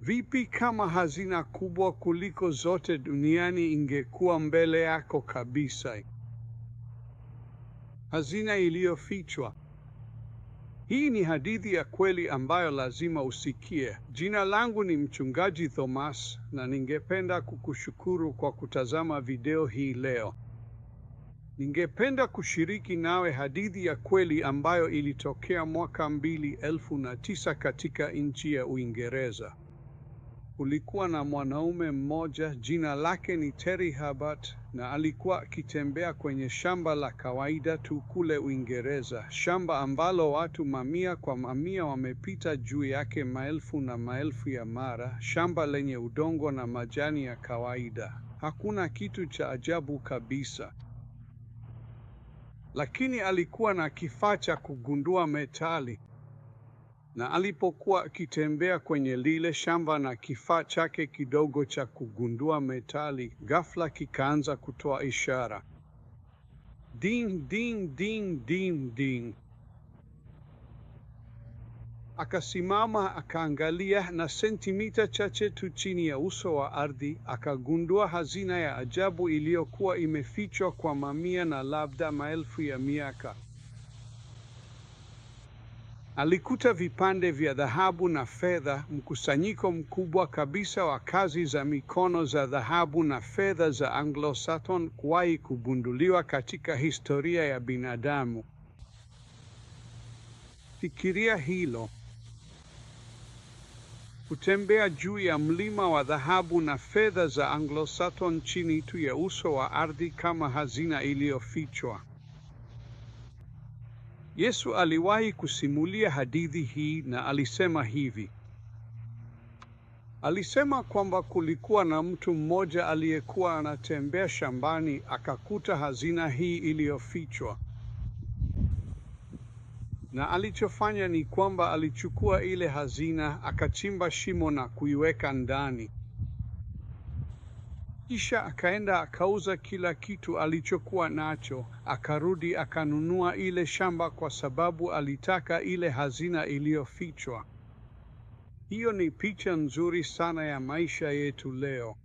Vipi kama hazina kubwa kuliko zote duniani ingekuwa mbele yako kabisa? Hazina iliyofichwa. Hii ni hadithi ya kweli ambayo lazima usikie. Jina langu ni Mchungaji Thomas na ningependa kukushukuru kwa kutazama video hii leo. Ningependa kushiriki nawe hadithi ya kweli ambayo ilitokea mwaka 2009 katika nchi ya Uingereza. Kulikuwa na mwanaume mmoja, jina lake ni Terry Herbert, na alikuwa akitembea kwenye shamba la kawaida tu kule Uingereza, shamba ambalo watu mamia kwa mamia wamepita juu yake maelfu na maelfu ya mara, shamba lenye udongo na majani ya kawaida. Hakuna kitu cha ajabu kabisa. Lakini alikuwa na kifaa cha kugundua metali. Na alipokuwa akitembea kwenye lile shamba na kifaa chake kidogo cha kugundua metali, ghafla kikaanza kutoa ishara. Ding, ding, ding, ding, ding. Akasimama, akaangalia, na sentimita chache tu chini ya uso wa ardhi akagundua hazina ya ajabu iliyokuwa imefichwa kwa mamia na labda maelfu ya miaka. Alikuta vipande vya dhahabu na fedha, mkusanyiko mkubwa kabisa wa kazi za mikono za dhahabu na fedha za Anglo-Saxon kuwahi kugunduliwa katika historia ya binadamu. Fikiria hilo. Kutembea juu ya mlima wa dhahabu na fedha za Anglo-Saxon chini tu ya uso wa ardhi kama hazina iliyofichwa. Yesu aliwahi kusimulia hadithi hii na alisema hivi. Alisema kwamba kulikuwa na mtu mmoja aliyekuwa anatembea shambani akakuta hazina hii iliyofichwa. Na alichofanya ni kwamba alichukua ile hazina, akachimba shimo na kuiweka ndani. Kisha akaenda akauza kila kitu alichokuwa nacho, akarudi akanunua ile shamba kwa sababu alitaka ile hazina iliyofichwa. Hiyo ni picha nzuri sana ya maisha yetu leo.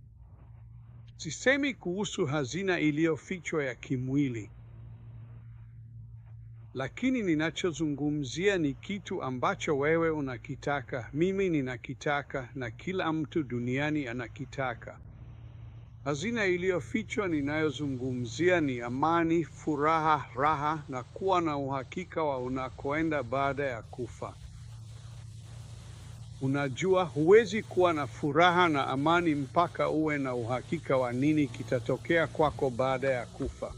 Sisemi kuhusu hazina iliyofichwa ya kimwili. Lakini ninachozungumzia ni kitu ambacho wewe unakitaka, mimi ninakitaka, na kila mtu duniani anakitaka. Hazina iliyofichwa ninayozungumzia ni amani, furaha, raha na kuwa na uhakika wa unakoenda baada ya kufa. Unajua, huwezi kuwa na furaha na amani mpaka uwe na uhakika wa nini kitatokea kwako baada ya kufa.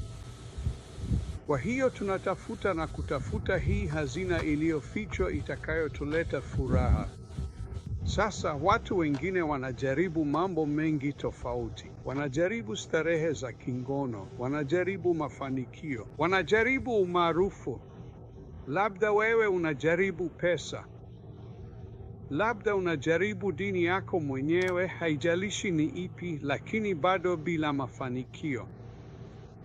Kwa hiyo tunatafuta na kutafuta hii hazina iliyofichwa itakayotuleta furaha. Sasa watu wengine wanajaribu mambo mengi tofauti. Wanajaribu starehe za kingono, wanajaribu mafanikio, wanajaribu umaarufu. Labda wewe unajaribu pesa. Labda unajaribu dini yako mwenyewe, haijalishi ni ipi, lakini bado bila mafanikio.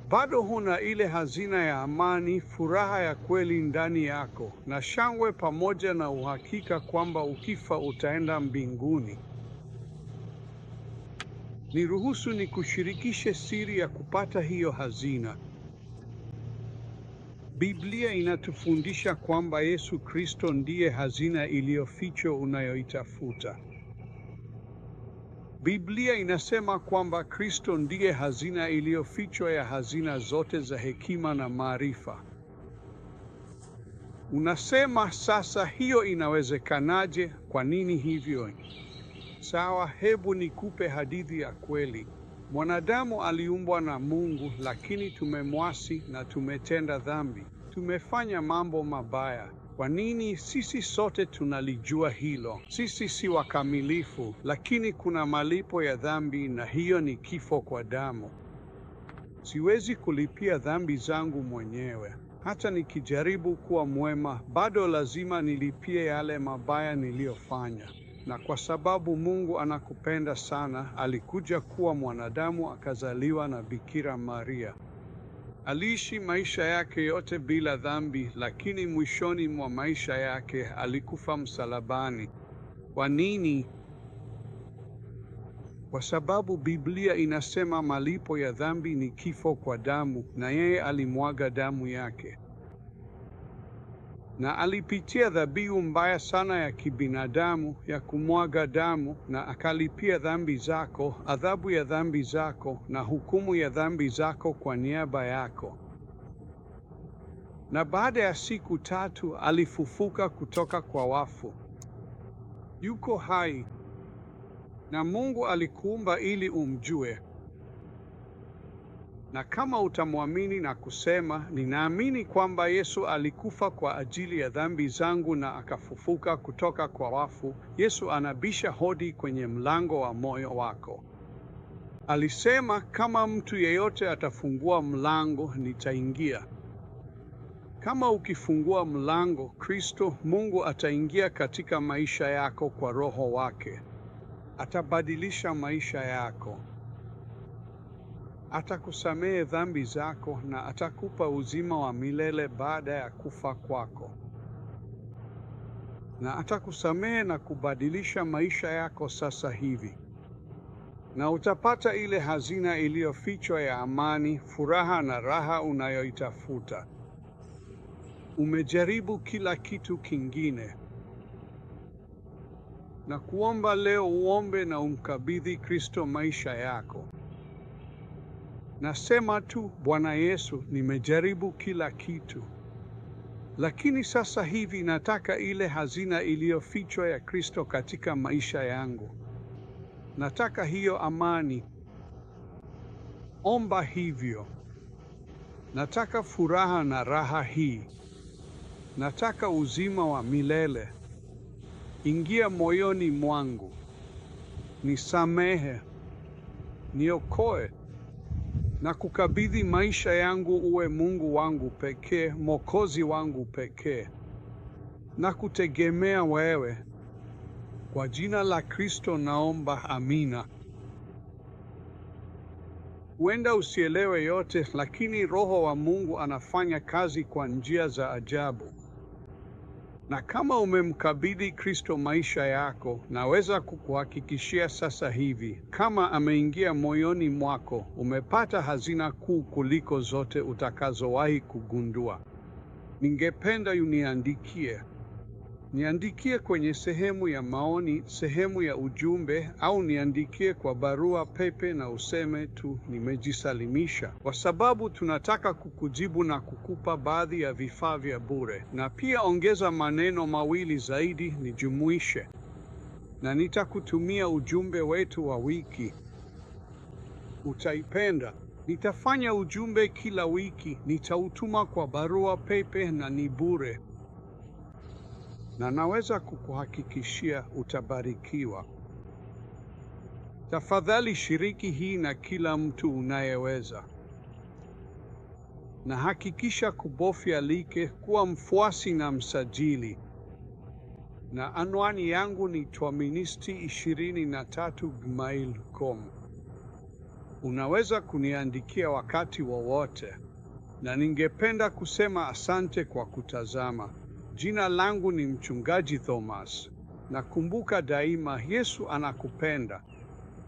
Bado huna ile hazina ya amani, furaha ya kweli ndani yako, na shangwe pamoja na uhakika kwamba ukifa utaenda mbinguni. Niruhusu nikushirikishe siri ya kupata hiyo hazina. Biblia inatufundisha kwamba Yesu Kristo ndiye hazina iliyofichwa unayoitafuta. Biblia inasema kwamba Kristo ndiye hazina iliyofichwa ya hazina zote za hekima na maarifa. Unasema, sasa hiyo inawezekanaje? Kwa nini hivyo? Sawa, hebu nikupe hadithi ya kweli. Mwanadamu aliumbwa na Mungu, lakini tumemwasi na tumetenda dhambi. Tumefanya mambo mabaya. Kwa nini? Sisi sote tunalijua hilo. Sisi si wakamilifu, lakini kuna malipo ya dhambi, na hiyo ni kifo kwa damu. Siwezi kulipia dhambi zangu mwenyewe. Hata nikijaribu kuwa mwema, bado lazima nilipie yale mabaya niliyofanya. Na kwa sababu Mungu anakupenda sana, alikuja kuwa mwanadamu, akazaliwa na Bikira Maria. Aliishi maisha yake yote bila dhambi, lakini mwishoni mwa maisha yake alikufa msalabani. Kwa nini? kwa sababu Biblia inasema malipo ya dhambi ni kifo kwa damu, na yeye alimwaga damu yake. Na alipitia dhabihu mbaya sana ya kibinadamu ya kumwaga damu, na akalipia dhambi zako, adhabu ya dhambi zako na hukumu ya dhambi zako kwa niaba yako. Na baada ya siku 3 alifufuka kutoka kwa wafu. Yuko hai. Na Mungu alikuumba ili umjue. Na kama utamwamini na kusema, ninaamini kwamba Yesu alikufa kwa ajili ya dhambi zangu na akafufuka kutoka kwa wafu, Yesu anabisha hodi kwenye mlango wa moyo wako. Alisema, kama mtu yeyote atafungua mlango, nitaingia. Kama ukifungua mlango, Kristo, Mungu ataingia katika maisha yako kwa Roho wake. Atabadilisha maisha yako. Atakusamehe dhambi zako na atakupa uzima wa milele baada ya kufa kwako. Na atakusamehe na kubadilisha maisha yako sasa hivi. Na utapata ile hazina iliyofichwa ya amani, furaha na raha unayoitafuta. Umejaribu kila kitu kingine. Na kuomba leo uombe na umkabidhi Kristo maisha yako. Nasema tu, Bwana Yesu, nimejaribu kila kitu, lakini sasa hivi nataka ile hazina iliyofichwa ya Kristo katika maisha yangu. Nataka hiyo amani. Omba hivyo. Nataka furaha na raha hii. Nataka uzima wa milele. Ingia moyoni mwangu. Nisamehe. Niokoe. Na kukabidhi maisha yangu uwe Mungu wangu pekee, Mwokozi wangu pekee. Na kutegemea wewe. Kwa jina la Kristo naomba, amina. Huenda usielewe yote, lakini Roho wa Mungu anafanya kazi kwa njia za ajabu. Na kama umemkabidhi Kristo maisha yako, naweza kukuhakikishia sasa hivi, kama ameingia moyoni mwako, umepata hazina kuu kuliko zote utakazowahi kugundua. Ningependa uniandikie. Niandikie kwenye sehemu ya maoni, sehemu ya ujumbe, au niandikie kwa barua pepe na useme tu nimejisalimisha, kwa sababu tunataka kukujibu na kukupa baadhi ya vifaa vya bure. Na pia ongeza maneno mawili zaidi, nijumuishe, na nitakutumia ujumbe wetu wa wiki. Utaipenda. Nitafanya ujumbe kila wiki, nitautuma kwa barua pepe na ni bure. Na naweza kukuhakikishia utabarikiwa. Tafadhali shiriki hii na kila mtu unayeweza. Na hakikisha kubofya like, kuwa mfuasi na msajili. Na anwani yangu ni twaministi23@gmail.com. Unaweza kuniandikia wakati wowote. Na ningependa kusema asante kwa kutazama. Jina langu ni Mchungaji Thomas. Na kumbuka daima, Yesu anakupenda.